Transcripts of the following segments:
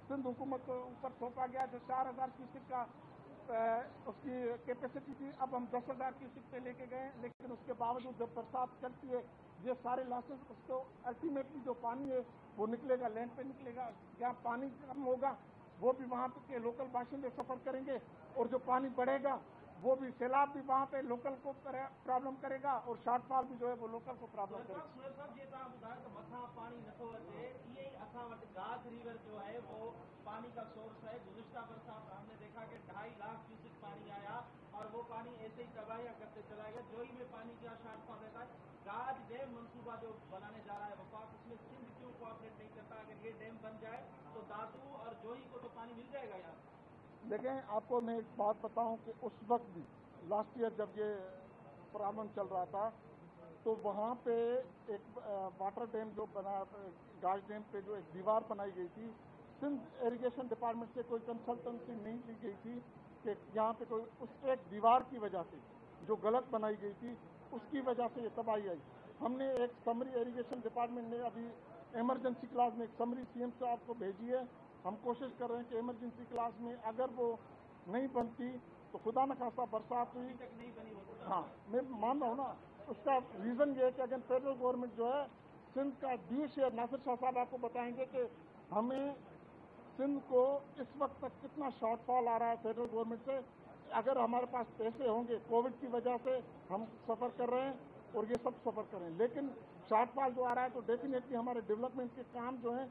सिंध हुकूमत को ऊपर सौंपा गया, जो 4000 क्यूसेक का उसकी कैपेसिटी थी, अब हम 10,000 क्यूसेक पे लेके गए। लेकिन उसके बावजूद जब बरसात चलती है, ये सारे लॉसेस, उसको अल्टीमेटली जो पानी है वो निकलेगा, लैंड पे निकलेगा। जहाँ पानी कम होगा वो भी वहाँ के लोकल बाशिंदे सफर करेंगे, और जो पानी बढ़ेगा वो भी सैलाब भी वहाँ पे लोकल को प्रॉब्लम करेगा, और शॉर्टफॉल भी जो है वो लोकल को प्रॉब्लम करेगा। सुहेल साहब, जी तव्हां ॿुधायो त मथां पाणी नथो अचे, इहे ई असां वटि गाज रिवर जो है वो पानी का सोर्स है। गुज़िश्ता बरसात हमने देखा कि 2.5 लाख क्यूसेक पानी आया और वो पानी ऐसे ही तबाहियां करते चला गया। जोई में पानी का शॉर्टफॉल रहता है। गाज डैम मंसूबा जो बनाने जा रहा है वफाक, उसमें सिंध क्यों कोऑपरेट नहीं करता? अगर ये डैम बन जाए तो दादू और जोई को तो पानी मिल जाएगा यहाँ। देखें, आपको मैं एक बात बताऊं कि उस वक्त भी लास्ट ईयर जब ये प्रॉब्लम चल रहा था, तो वहाँ पे एक वाटर डैम जो बना, गाज डैम पे जो एक दीवार बनाई गई थी, सिंध इरिगेशन डिपार्टमेंट से कोई कंसल्टेंसी नहीं ली गई थी कि यहाँ पे कोई, उस एक दीवार की वजह से जो गलत बनाई गई थी उसकी वजह से ये तबाही आई। हमने एक समरी, इरिगेशन डिपार्टमेंट ने अभी इमरजेंसी क्लास में एक समरी सीएम साहब को भेजी है। हम कोशिश कर रहे हैं कि इमरजेंसी क्लास में अगर वो नहीं बनती तो खुदा न खासा बरसात हुई, नहीं बनी। हाँ मैं मान रहा हूँ ना, उसका रीज़न ये है कि अगर फेडरल गवर्नमेंट जो है सिंध का ड्यू शेयर, नासिर शाह साहब आपको बताएंगे कि हमें सिंध को इस वक्त तक कितना शॉर्टफॉल आ रहा है फेडरल गवर्नमेंट से। अगर हमारे पास पैसे होंगे, कोविड की वजह से हम सफ़र कर रहे हैं और ये सब सफ़र कर रहे हैं, लेकिन शॉर्टफॉल जो आ रहा है तो डेफिनेटली हमारे डेवलपमेंट के काम जो हैं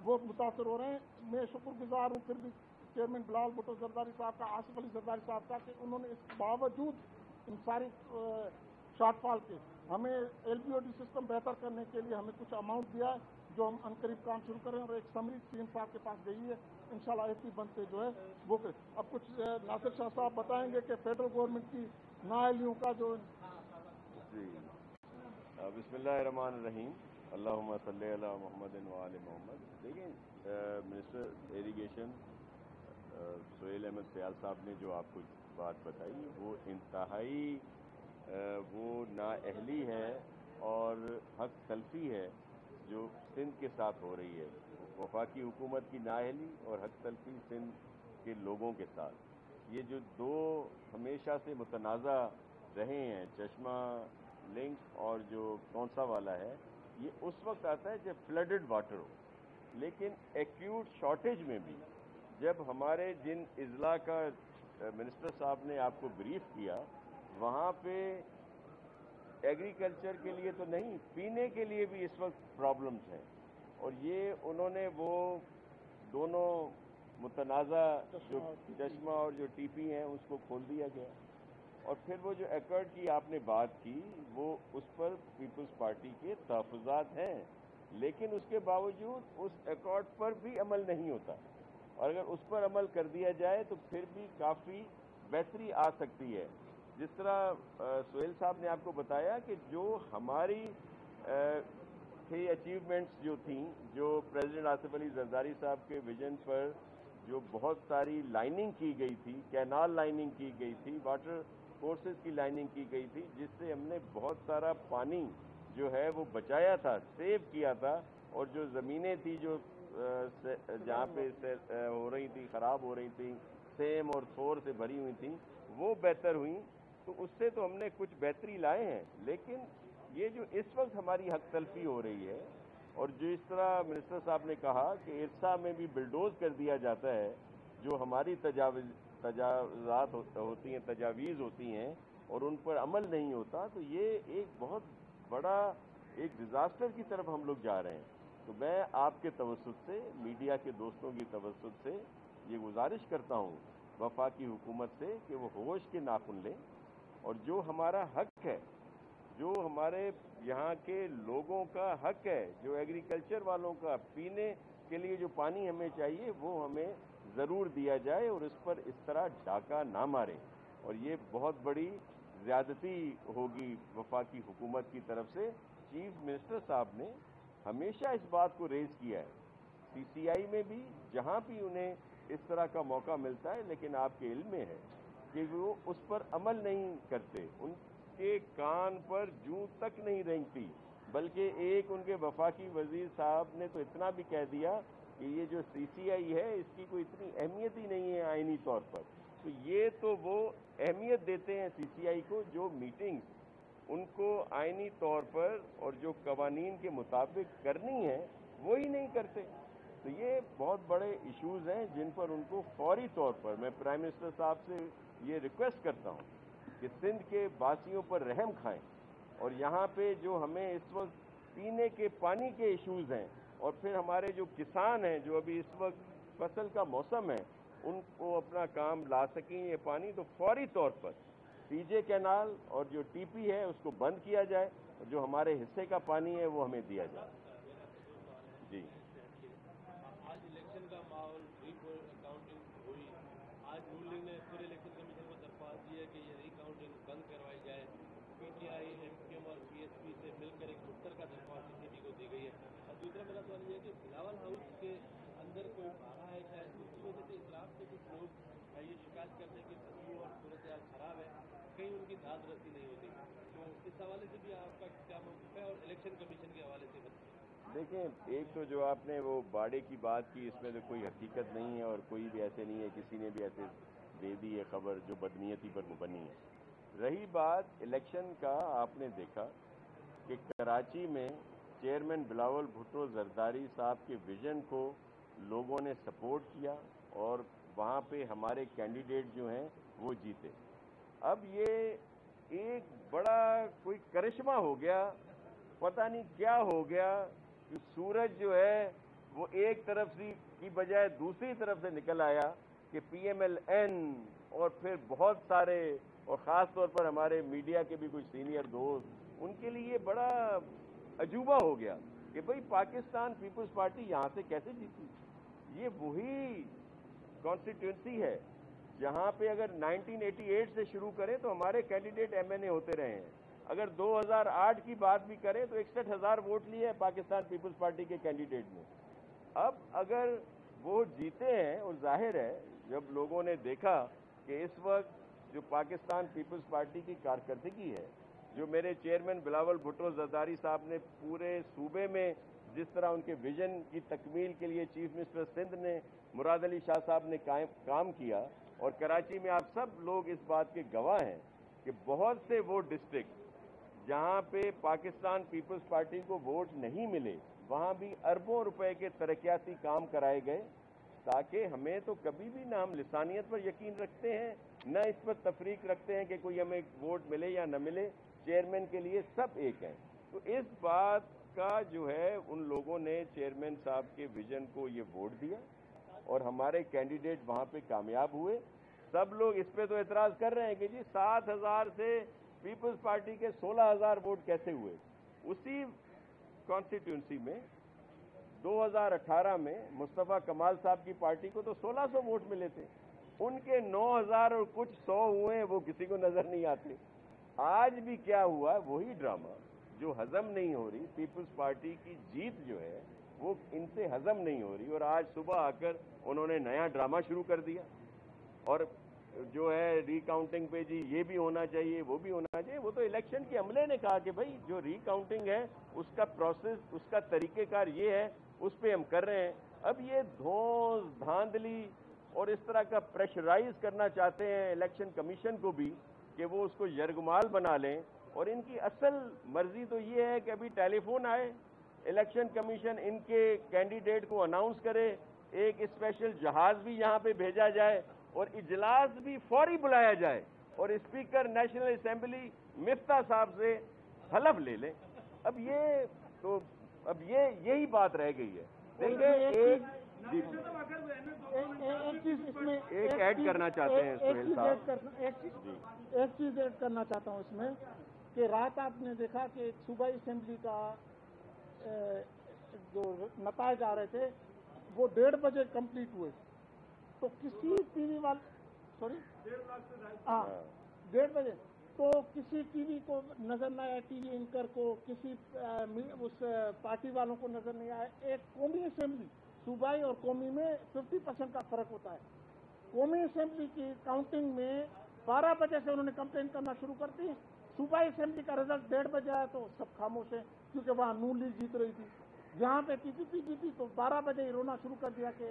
वो मुतासर हो रहे हैं। मैं शुक्रगुजार हूँ फिर भी चेयरमैन बिलावल भुट्टो जरदारी साहब का, आसिफ अली जरदारी साहब का, कि उन्होंने इस बावजूद इन सारी शॉर्टफॉल के हमें एलबीओडी सिस्टम बेहतर करने के लिए हमें कुछ अमाउंट दिया है, जो हम अनकरीब काम शुरू करें। और एक समरी सीएम साहब के पास गई है, इंशाल्लाह एपी बनते जो है वो करें। अब कुछ नासिर शाह साहब बताएंगे कि फेडरल गवर्नमेंट की नाअहलियों का जो। जी, बिस्मिल्लाहिर्रहमानिर्रहीम, अल्लाहुम्मा सल्ली अला मुहम्मदिन व आले मोहम्मद। देखिए, मिनिस्टर इरिगेशन सुहेल अहमद सयाल साहब ने जो आपको बात बताई वो इंतहाई वो नाअहली है और हक तलफी है जो सिंध के साथ हो रही है। वफाकी हुकूमत की नाअहली और हक तलफी सिंध के लोगों के साथ। ये जो दो हमेशा से मुतनाज़ा रहे हैं, चश्मा लिंक और जो कौनसा वाला है, ये उस वक्त आता है जब फ्लडेड वाटर हो। लेकिन एक्यूट शॉर्टेज में भी जब हमारे जिन इजला का मिनिस्टर साहब ने आपको ब्रीफ किया, वहाँ पे एग्रीकल्चर के लिए तो नहीं, पीने के लिए भी इस वक्त प्रॉब्लम्स हैं। और ये उन्होंने वो दोनों मुतनाज़ा जो चश्मा और जो टीपी हैं उसको खोल दिया गया। और फिर वो जो एकॉर्ड की आपने बात की, वो उस पर पीपल्स पार्टी के तहफ़्फ़ुज़ात हैं, लेकिन उसके बावजूद उस एकॉर्ड पर भी अमल नहीं होता। और अगर उस पर अमल कर दिया जाए तो फिर भी काफ़ी बेहतरी आ सकती है। जिस तरह सुहेल साहब ने आपको बताया कि जो हमारी थे अचीवमेंट्स जो थी, जो प्रेसिडेंट आसिफ अली जरदारी साहब के विजन पर जो बहुत सारी लाइनिंग की गई थी, कैनाल लाइनिंग की गई थी, वाटर कोर्सेज की लाइनिंग की गई थी, जिससे हमने बहुत सारा पानी जो है वो बचाया था, सेव किया था। और जो ज़मीनें थी जो जहाँ पे हो रही थी, ख़राब हो रही थी, सेम और थोर से भरी हुई थी, वो बेहतर हुई। तो उससे तो हमने कुछ बेहतरी लाए हैं। लेकिन ये जो इस वक्त हमारी हक तलफी हो रही है, और जो इस तरह मिनिस्टर साहब ने कहा कि इरसा में भी बिल्डोज कर दिया जाता है, जो हमारी तजावीज़ात होती हैं, तजावीज़ होती हैं, और उन पर अमल नहीं होता, तो ये एक बहुत बड़ा एक डिज़ास्टर की तरफ हम लोग जा रहे हैं। तो मैं आपके तवज्जुह से, मीडिया के दोस्तों की तवज्जुह से ये गुजारिश करता हूँ वफाकी हुकूमत से कि वो होश के नाखुन लें, और जो हमारा हक है, जो हमारे यहाँ के लोगों का हक है, जो एग्रीकल्चर वालों का पीने के लिए जो पानी हमें चाहिए, वो हमें ज़रूर दिया जाए और इस पर इस तरह डाका ना मारें। और ये बहुत बड़ी ज़्यादती होगी वफाकी हुकूमत की तरफ से। चीफ मिनिस्टर साहब ने हमेशा इस बात को रेज़ किया है, सीसीआई में भी, जहाँ भी उन्हें इस तरह का मौका मिलता है, लेकिन आपके इल्म में है कि वो उस पर अमल नहीं करते, उनके कान पर जूं तक नहीं रेंगती। बल्कि एक उनके वफाकी वजीर साहब ने तो इतना भी कह दिया کہ یہ جو CCI ہے اس کی کوئی اتنی اہمیت ہی نہیں ہے آئینی طور پر. تو یہ تو وہ اہمیت دیتے ہیں CCI کو جو میٹنگز ان کو آئینی طور پر اور جو قوانین کے مطابق کرنی ہے وہی نہیں کرتے. تو یہ بہت بڑے ایشوز ہیں جن پر ان کو فوری طور پر میں پرائم منسٹر صاحب سے یہ ریکویسٹ کرتا ہوں کہ سندھ کے باسیوں پر رحم کھائیں, اور یہاں پہ جو ہمیں اس وقت پینے کے پانی کے ایشوز ہیں اور پھر ہمارے جو کسان ہیں جو ابھی اس وقت فصل کا موسم ہے ان کو اپنا کام لا سکیں یہ پانی, تو فوری طور پر PJ کینال اور جو TP ہے اس کو بند کیا جائے اور جو ہمارے حصے کا پانی ہے وہ ہمیں دیا جائے. جی آج الیکشن کا ماحول ری کاؤنٹنگ ہوئی. آج نون لیگ نے پھر الیکشن کمیشن کو درخواست دی ہے کہ یہ ری کاؤنٹنگ بند کروائی جائے. PTI, MKM اور PSP سے مل کر ایک مشترکہ درخواست CCB کو دی گئی ہے. اور دوسرا میرا سوال یہ ہے کہ بلاول ہاؤس کے اندر کوئی بارہ ہے شاید اس کی وجہ سے اطراف سے کچھ لوگ یہ شکایت کرتے ہیں کہ بدبو اور صورتحال خراب ہے, کہیں ان کی داد رسی نہیں ہوتی. تو اس حوالے سے بھی آپ کا کیا موقف ہے, اور الیکشن کمیشن کے حوالے سے بتائیں. دیکھیں, ایک تو جو آپ نے وہ باڑے کی بات کی اس میں تو کوئی حقیقت نہیں ہے اور کوئی بھی ایسے نہیں ہے, کسی نے بھی ایسے دے دی ہے خبر جو بدنیتی پر مبنی ہے. رہی بات الیکشن کا, آپ نے دیکھا کہ کراچی میں چیئرمین بلاول بھٹو زرداری صاحب کے ویژن کو لوگوں نے سپورٹ کیا اور وہاں پہ ہمارے کینڈیڈیٹ جو ہیں وہ جیتے. اب یہ ایک بڑا کوئی کرشمہ ہو گیا, پتہ نہیں کیا ہو گیا کہ سورج جو ہے وہ ایک طرف کی بجائے دوسری طرف سے نکل آیا کہ PMLN اور پھر بہت سارے اور خاص طور پر ہمارے میڈیا کے بھی کچھ سینئر دوست ان کے لیے بڑا عجوبہ ہو گیا کہ بھئی پاکستان پیپلز پارٹی یہاں سے کیسے جیتی. یہ وہی کانسٹیٹوئنسی ہے جہاں پہ اگر 1988 سے شروع کریں تو ہمارے کینڈیڈیٹ MNA ہوتے رہے ہیں. اگر 2008 کی بات بھی کریں تو 61,000 ووٹ لیے ہیں پاکستان پیپلز پارٹی کے کینڈیڈیٹ نے. اب اگر وہ جیتے ہیں, اور ظاہر ہے جب لوگوں نے دیکھا کہ اس وقت جو پاکستان پیپلز پارٹی کی کارکردگی ہے, جو میرے چیئرمین بلاول بھٹو زرداری صاحب نے پورے صوبے میں جس طرح ان کے ویژن کی تکمیل کے لیے چیف منسٹر سندھ نے مراد علی شاہ صاحب نے کام کیا, اور کراچی میں آپ سب لوگ اس بات کے گواہ ہیں کہ بہت سے وہ ڈسٹرکٹ جہاں پہ پاکستان پیپلز پارٹی کو ووٹ نہیں ملے وہاں بھی اربوں روپے کے ترقیاتی کام کرائے گئے, تاکہ ہمیں تو کبھی بھی نہ ہم لسانیت پر یقین رکھتے ہیں نہ اس پر تفریق رکھتے ہیں کہ کوئی ہمیں ووٹ ملے یا نہ ملے, چیئرمین کے لیے سب ایک ہیں. تو اس بات کا جو ہے ان لوگوں نے چیئرمین صاحب کے ویژن کو یہ ووٹ دیا اور ہمارے کینڈیڈیٹ وہاں پہ کامیاب ہوئے. سب لوگ اس پہ تو اعتراض کر رہے ہیں کہ جی 7,000 سے پیپلز پارٹی کے 16,000 ووٹ کیسے ہوئے. اسی کانسٹیٹیوئنسی میں 2018 میں مصطفیٰ کمال صاحب کی پارٹی کو تو 1,600 ووٹ ملے تھے, ان کے 9,000 اور کچھ 100 ہوئے ہیں, وہ کسی کو نظر نہیں آتے. آج بھی کیا ہوا, وہی ڈرامہ جو ہضم نہیں ہو رہی, پیپلز پارٹی کی جیت جو ہے وہ ان سے ہضم نہیں ہو رہی, اور آج صبح آ کر انہوں نے نیا ڈرامہ شروع کر دیا اور جو ہے ری کاؤنٹنگ پہ جی یہ بھی ہونا چاہیے وہ بھی ہونا چاہیے. وہ تو الیکشن کے عملے نے کہا کہ بھائی جو ری کاؤنٹنگ ہے اس کا پروسیس, اس کا طریقہ کار یہ ہے, اس پہ ہم کر رہے ہیں. اب یہ دھونس دھاندلی اور اس طرح کا پریشرائز کرنا چاہتے ہیں الیکشن کمیشن کو بھی کہ وہ اس کو یرغمال بنا لیں, اور ان کی اصل مرضی تو یہ ہے کہ ابھی ٹیلی فون آئے, الیکشن کمیشن ان کے کینڈیڈیٹ کو اناؤنس کرے, ایک اسپیشل جہاز بھی یہاں پہ بھیجا جائے اور اجلاس بھی فوری بلایا جائے اور اسپیکر نیشنل اسمبلی مفتاح صاحب سے حلف لے لیں. اب یہی بات رہ گئی ہے. دیکھیں ایک ایڈ کرنا چاہتے ہیں سہیل صاحب, ایک چیز ایڈ کرنا چاہتا ہوں اس میں کہ رات آپ نے دیکھا کہ صوبائی اسمبلی کا جو نتائج آ رہے تھے وہ 1:30 بجے کمپلیٹ ہوئے, تو کسی ٹی وی والے سوری 1:30 بجے تو کسی ٹی وی کو نظر نہ آیا, ٹی وی اینکر کو, کسی اس پارٹی والوں کو نظر نہیں آیا. ایک قومی اسمبلی, صوبائی اور قومی میں 50% کا فرق ہوتا ہے. قومی اسمبلی کی کاؤنٹنگ میں 12 بجے سے انہوں نے کمپلین کرنا شروع کر دی. صوبائی اسمبلی کا رزلٹ 1:30 بجے آیا تو سب خاموش ہیں کیونکہ وہاں نون لیگ جیت رہی تھی. यहाँ पे पीपी तो 12 बजे ही रोना शुरू कर दिया कि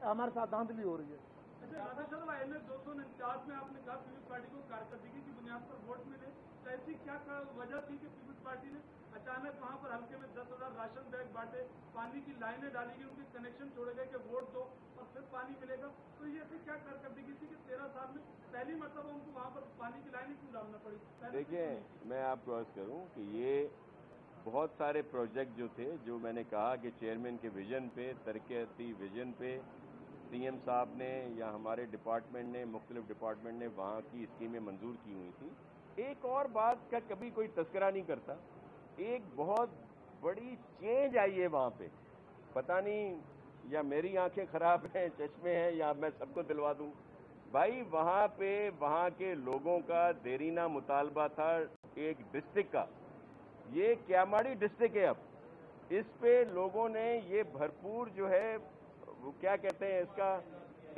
हमारे साथ धांधली हो रही है। अच्छा राधा शर्मा, NS 249 में आपने कहा पीपल्स पार्टी को कारकर्दगी की बुनियाद पर वोट मिले, तो ऐसी क्या वजह थी कि पीपल्स पार्टी ने अचानक वहाँ पर हल्के में 10,000 राशन बैग बांटे, पानी की लाइनें डाली गई, उनके कनेक्शन छोड़े गए कि वोट दो और फिर पानी मिलेगा? तो ये ऐसी क्या कारकर्दगी थी कि 13 साल में पहली मतलब उनको वहाँ पर पानी की लाइनें क्यों डालना पड़ी? देखिए, मैं आपको अर्ज करूँ कि ये बहुत सारे प्रोजेक्ट जो थे, जो मैंने कहा कि चेयरमैन के विजन पे, तरक्याती विजन पे CM साहब ने या हमारे डिपार्टमेंट ने, मुख्तलिफ डिपार्टमेंट ने वहाँ की स्कीमें मंजूर की हुई थी। एक और बात का कभी कोई तस्करा नहीं करता, एक बहुत बड़ी चेंज आई है वहाँ पे। पता नहीं या मेरी आंखें खराब हैं, चश्मे हैं, या मैं सबको दिलवा दूँ। भाई वहाँ पे वहाँ के लोगों का देरीना मुतालबा था एक डिस्ट्रिक्ट का, ये क्यामाड़ी डिस्ट्रिक्ट है। अब इस पे लोगों ने ये भरपूर जो है वो क्या कहते हैं इसका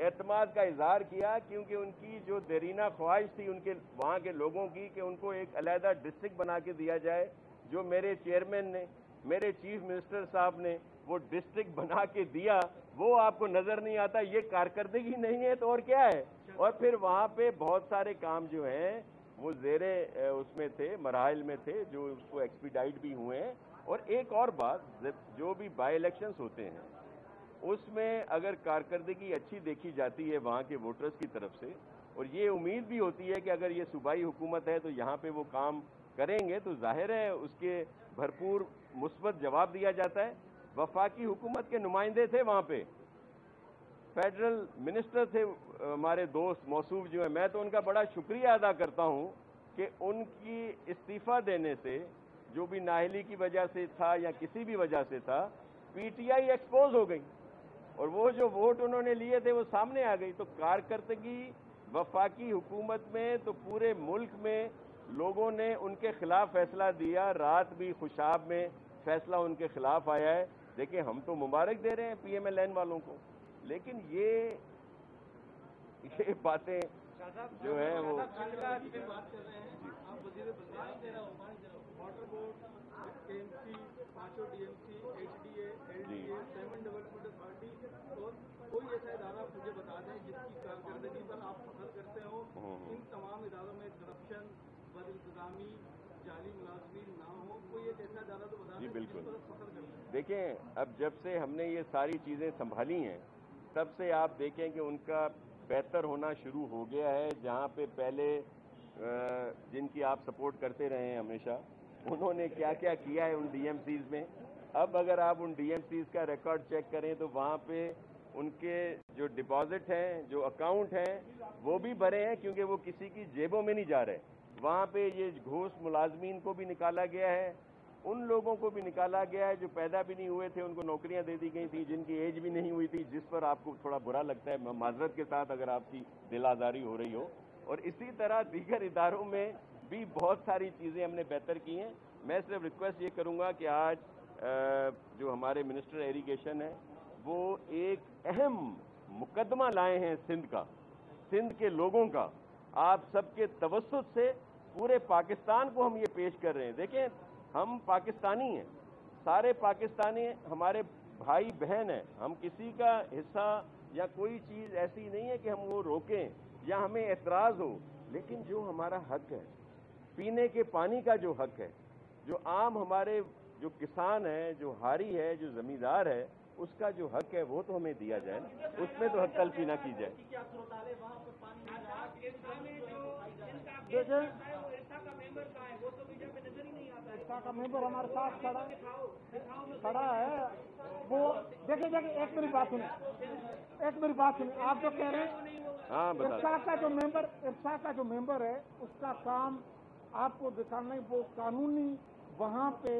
एतमाद का इजहार किया, क्योंकि उनकी जो देरीना ख्वाहिश थी उनके वहाँ के लोगों की कि उनको एक अलहदा डिस्ट्रिक्ट बना के दिया जाए। जो मेरे चेयरमैन ने, मेरे चीफ मिनिस्टर साहब ने वो डिस्ट्रिक्ट बना के दिया, वो आपको नजर नहीं आता। ये कारकर्दगी नहीं है तो और क्या है? और फिर वहाँ पे बहुत सारे काम जो हैं वो ज़ेरे उसमें थे, मराहिल में थे, जो उसको एक्सपीडाइट भी हुए हैं। और एक और बात, जो भी बाई इलेक्शंस होते हैं उसमें अगर कारकर्दगी अच्छी देखी जाती है वहाँ के वोटर्स की तरफ से, और ये उम्मीद भी होती है कि अगर ये सूबाई हुकूमत है तो यहाँ पे वो काम करेंगे, तो जाहिर है उसके भरपूर मुस्बत जवाब दिया जाता है। वफाकी हुकूमत के नुमाइंदे थे वहाँ पे, फेडरल मिनिस्टर थे हमारे दोस्त मौसूफ जो है, मैं तो उनका बड़ा शुक्रिया अदा करता हूँ कि उनकी इस्तीफ़ा देने से, जो भी नाअहली की वजह से था या किसी भी वजह से था, PTI एक्सपोज हो गई और वो जो वोट उन्होंने लिए थे वो सामने आ गई। तो कारकर्दगी वफाकी हुकूमत में तो पूरे मुल्क में लोगों ने उनके खिलाफ फैसला दिया, रात भी खुशाब में फैसला उनके खिलाफ आया है। देखिए, हम तो मुबारक दे रहे हैं PMLN वालों को, लेकिन ये बातें जो है वो बात कर रहे हैं आप वजीर water board, KMC, 5 DMC, HDA, LDA, 7 development authority, और कोई ऐसा इदारा मुझे बता दें जिसकी कारकर्दगी पर आप फख्र करते हो। इन तमाम इदारों में करप्शन, बदइंतजामी, जाली मुलाजमीन ना हो, कोई एक ऐसा इदारा तो बता दें। जी बिल्कुल, फख्र करते हैं। देखें, अब जब से हमने ये सारी चीज़ें संभाली हैं तब से आप देखें कि उनका बेहतर होना शुरू हो गया है। जहाँ पे पहले जिनकी आप सपोर्ट करते रहे हैं हमेशा, उन्होंने क्या क्या किया है उन DMCs में, अब अगर आप उन DMCs का रिकॉर्ड चेक करें तो वहाँ पे उनके जो डिपॉजिट हैं, जो अकाउंट हैं, वो भी भरे हैं, क्योंकि वो किसी की जेबों में नहीं जा रहे। वहाँ पे ये घूस मुलाजमीन को भी निकाला गया है, उन लोगों को भी निकाला गया है जो पैदा भी नहीं हुए थे, उनको नौकरियां दे दी गई थी, जिनकी एज भी नहीं हुई थी, जिस पर आपको थोड़ा बुरा लगता है, माजरत के साथ अगर आपकी दिल आज़ारी हो रही हो। और इसी तरह दीगर इदारों में भी बहुत सारी चीज़ें हमने बेहतर की हैं। मैं सिर्फ रिक्वेस्ट ये करूँगा कि आज जो हमारे मिनिस्टर इरिगेशन है वो एक अहम मुकदमा लाए हैं सिंध का, सिंध के लोगों का। आप सबके तवस्सुत से पूरे पाकिस्तान को हम ये पेश कर रहे हैं। देखें, हम पाकिस्तानी हैं, सारे पाकिस्तानी हमारे भाई बहन हैं, हम किसी का हिस्सा या कोई चीज़ ऐसी नहीं है कि हम वो रोकें या हमें एतराज़ हो, लेकिन जो हमारा हक है, पीने के पानी का जो हक है, जो आम हमारे जो किसान है, जो हारी है, जो ज़मींदार है, उसका जो हक है वो तो हमें दिया जाए ना, उसमें तो हक तलफी ना की जाए। एकता का मेंबर हमारे साथ खड़ा है। वो देखिए एक मेरी बात सुनिए, आप जो कह रहे हैं, हाँ, इरशा का जो मेंबर है उसका काम आपको दिखाना, वो कानूनी वहाँ पे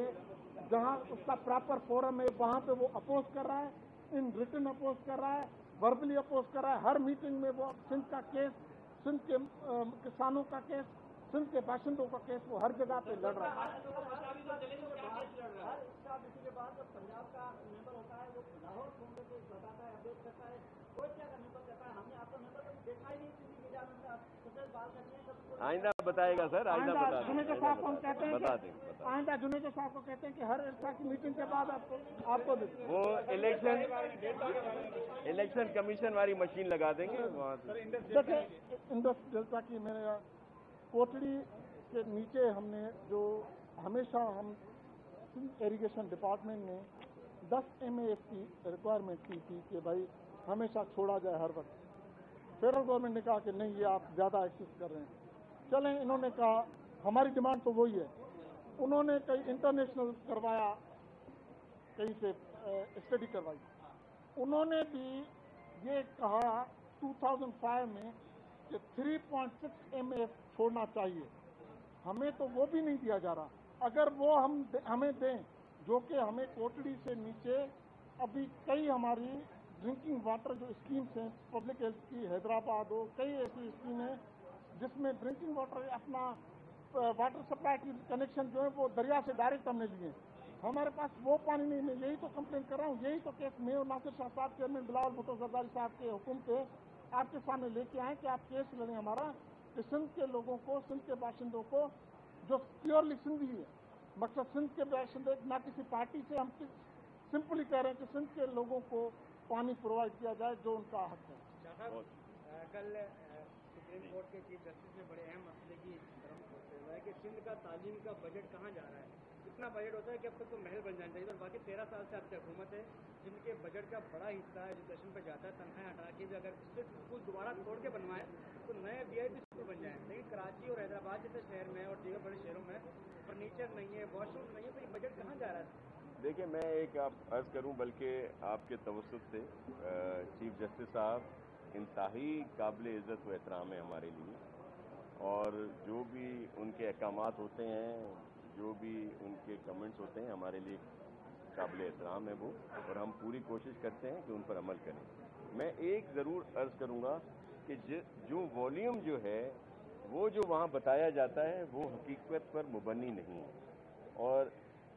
जहाँ उसका प्रॉपर फोरम है वहाँ पे वो अपोज कर रहा है, इन रिटन अपोज कर रहा है, वर्बली अपोज कर रहा है। हर मीटिंग में वो सिंध का केस, सिंध के किसानों का केस, सिंध के बाशिंदों का केस वो हर जगह पे लड़ रहा है। के बाद जब पंजाब का मेंबर होता है वो लाहौर घूमने के बताता है, अपडेट करता है, कोई क्या मेंबर करता है। हमने आपका मेंबर देखा ही नहीं, मीडिया में बात करते हैं, आइंदा बताएगा सर, आइंदा बता जुनेजा साहब को हम कहते हैं बता कि देंगे। आइंदा जुनेजा साहब को कहते हैं कि हर इरफा की मीटिंग के बाद आपको देते हैं। वो इलेक्शन कमीशन वाली मशीन लगा देंगे वहाँ से। देखिए इंडस डेल्टा की मेरे कोटड़ी के नीचे हमने जो हमेशा हम इरिगेशन डिपार्टमेंट ने 10 MAF की रिक्वायरमेंट की थी कि भाई हमेशा छोड़ा जाए हर वक्त। फेडरल गवर्नमेंट ने कहा कि नहीं, ये आप ज़्यादा एक्सेस कर रहे हैं। चलें, इन्होंने कहा हमारी डिमांड तो वही है। उन्होंने कई इंटरनेशनल करवाया, कहीं से स्टडी करवाई। उन्होंने भी ये कहा 2005 में कि 3.6 MAF छोड़ना चाहिए। हमें तो वो भी नहीं दिया जा रहा। अगर वो हमें दें, जो कि हमें कोटड़ी से नीचे अभी कई हमारी ड्रिंकिंग वाटर जो स्कीम्स हैं पब्लिक हेल्थ की, हैदराबाद हो, कई ऐसी स्कीम है जिसमें ड्रिंकिंग वाटर अपना वाटर सप्लाई की कनेक्शन जो है वो दरिया से डायरेक्ट हमने लिए। हमारे पास वो पानी नहीं है। यही तो कंप्लेन कर रहा हूँ। यही तो केस मैं और नासिर शाह साहब, चेयरमैन बिलावल भुट्टो जरदारी साहब के हुक्म पे आपके सामने लेके आए कि आप केस लड़ें हमारा, कि सिंध के लोगों को, सिंध के बाशिंदों को, जो प्योरली सिंधी है, मकसद सिंध के बाशिंदे, ना किसी पार्टी से, हम सिंपली कह रहे हैं कि सिंध के लोगों को पानी प्रोवाइड किया जाए जो उनका हक है। कल सुप्रीम कोर्ट के चीफ जस्टिस ने बड़े अहम मसले की तरफ होते हुए कि सिंध का तालीम का बजट कहाँ जा रहा है। इतना बजट होता है कि अब तक तो महल बन जाना चाहिए, और बाकी 13 साल से आपकी हुकूमत है। सिंध के बजट का बड़ा हिस्सा एजुकेशन पर जाता है। तनख्वाहें हटा के भी अगर स्कूल दोबारा तोड़ के बनवाएं तो नए VIP स्कूल बन जाएं। लेकिन कराची और हैदराबाद जैसे शहर में और दीगर बड़े शहरों में फर्नीचर नहीं है, वॉशरूम नहीं है, तो ये बजट कहाँ जा रहा है? देखिए, मैं एक अर्ज करूं, बल्कि आपके तवज्जुह से चीफ जस्टिस साहब इंतहाई काबिल इज़्ज़त व एहतराम है हमारे लिए, और जो भी उनके अहकामात होते हैं, जो भी उनके कमेंट्स होते हैं, हमारे लिए काबिल एहतराम है वो, और हम पूरी कोशिश करते हैं कि उन पर अमल करें। मैं एक ज़रूर अर्ज़ करूँगा कि जो वॉल्यूम जो है वो जो वहाँ बताया जाता है वो हकीकत पर मुबनी नहीं है, और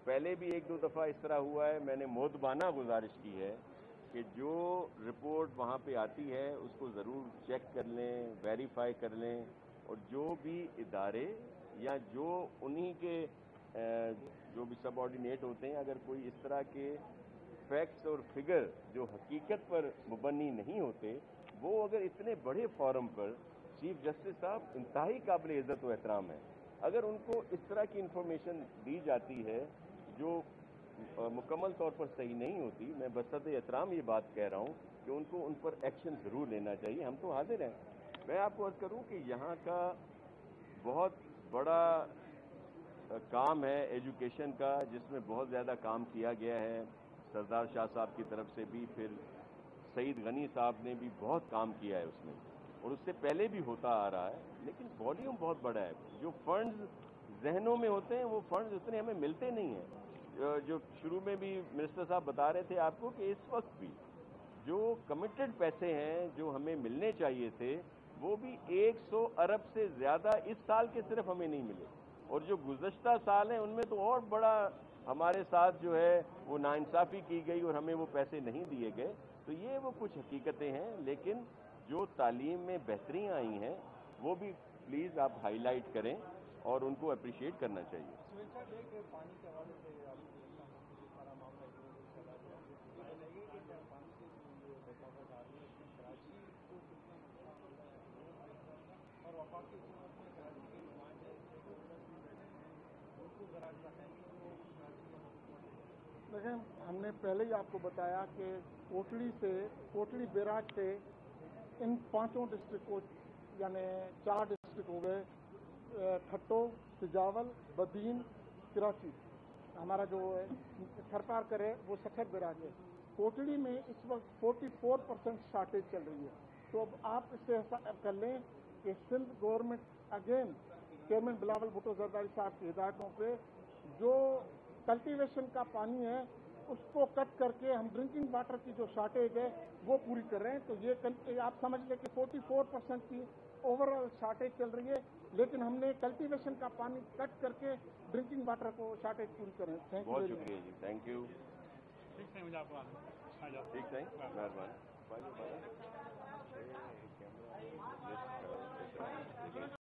पहले भी एक दो दफ़ा इस तरह हुआ है। मैंने मोदबाना गुजारिश की है कि जो रिपोर्ट वहाँ पे आती है उसको ज़रूर चेक कर लें, वेरीफाई कर लें, और जो भी इदारे या जो उन्हीं के जो भी सबऑर्डिनेट होते हैं, अगर कोई इस तरह के फैक्ट्स और फिगर जो हकीकत पर मुबनी नहीं होते, वो अगर इतने बड़े फोरम पर चीफ जस्टिस साहब इंतहाई काबिल इज़्ज़त व एहतराम है, अगर उनको इस तरह की इंफॉर्मेशन दी जाती है जो मुकम्मल तौर पर सही नहीं होती, मैं बसत एहतराम ये बात कह रहा हूँ कि उनको उन पर एक्शन ज़रूर लेना चाहिए। हम तो हाजिर हैं। मैं आपको अर्ज़ करूँ कि यहाँ का बहुत बड़ा काम है एजुकेशन का, जिसमें बहुत ज़्यादा काम किया गया है सरदार शाह साहब की तरफ से भी, फिर सईद गनी साहब ने भी बहुत काम किया है उसमें, और उससे पहले भी होता आ रहा है। लेकिन वॉल्यूम बहुत बड़ा है। जो फंड्स जहनों में होते हैं वो फंड्स उतने हमें मिलते नहीं हैं। जो शुरू में भी मिनिस्टर साहब बता रहे थे आपको कि इस वक्त भी जो कमिटेड पैसे हैं जो हमें मिलने चाहिए थे, वो भी 100 अरब से ज़्यादा इस साल के सिर्फ हमें नहीं मिले, और जो गुज़श्ता साल हैं उनमें तो और बड़ा हमारे साथ जो है वो नाइंसाफ़ी की गई और हमें वो पैसे नहीं दिए गए। तो ये वो कुछ हकीकतें हैं, लेकिन जो तालीम में बेहतरी आई हैं वो भी प्लीज़ आप हाईलाइट करें और उनको अप्रिशिएट करना चाहिए। पानी के हवाले से सारा मामला पानी के रुकावट आ रही है, कराची को कितना नुकसान हो रहा है, और वफाकी हुकूमत में कराची के नुमाइंदे उनको ज़रा बताएंगे वो कराची में हुकूमत। लेकिन हमने पहले ही आपको बताया कि कोटड़ी बैराज से इन 5 डिस्ट्रिक्ट को, यानी 4 डिस्ट्रिक्ट हो गए, खट्टो, सिजावल, बदीन, कराची, हमारा जो सरकार करे वो सखर बैराज है। कोटड़ी में इस वक्त 44% शार्टेज चल रही है। तो अब आप इससे कर लें कि Sindh government again chairman Bilawal Bhutto Zardari साहब की हिदायतों पे जो कल्टीवेशन का पानी है उसको कट करके हम ड्रिंकिंग वाटर की जो शार्टेज है वो पूरी कर रहे हैं। तो ये आप समझ लें कि 44% की ओवरऑल शार्टेज चल रही है, लेकिन हमने कल्टीवेशन का पानी कट करके ड्रिंकिंग वाटर को शार्टेज पूरी करें। Thank you. बहुत शुक्रिया जी, थैंक यू। ठीक है, मुझे आपको ठीक है, मेहरबानी।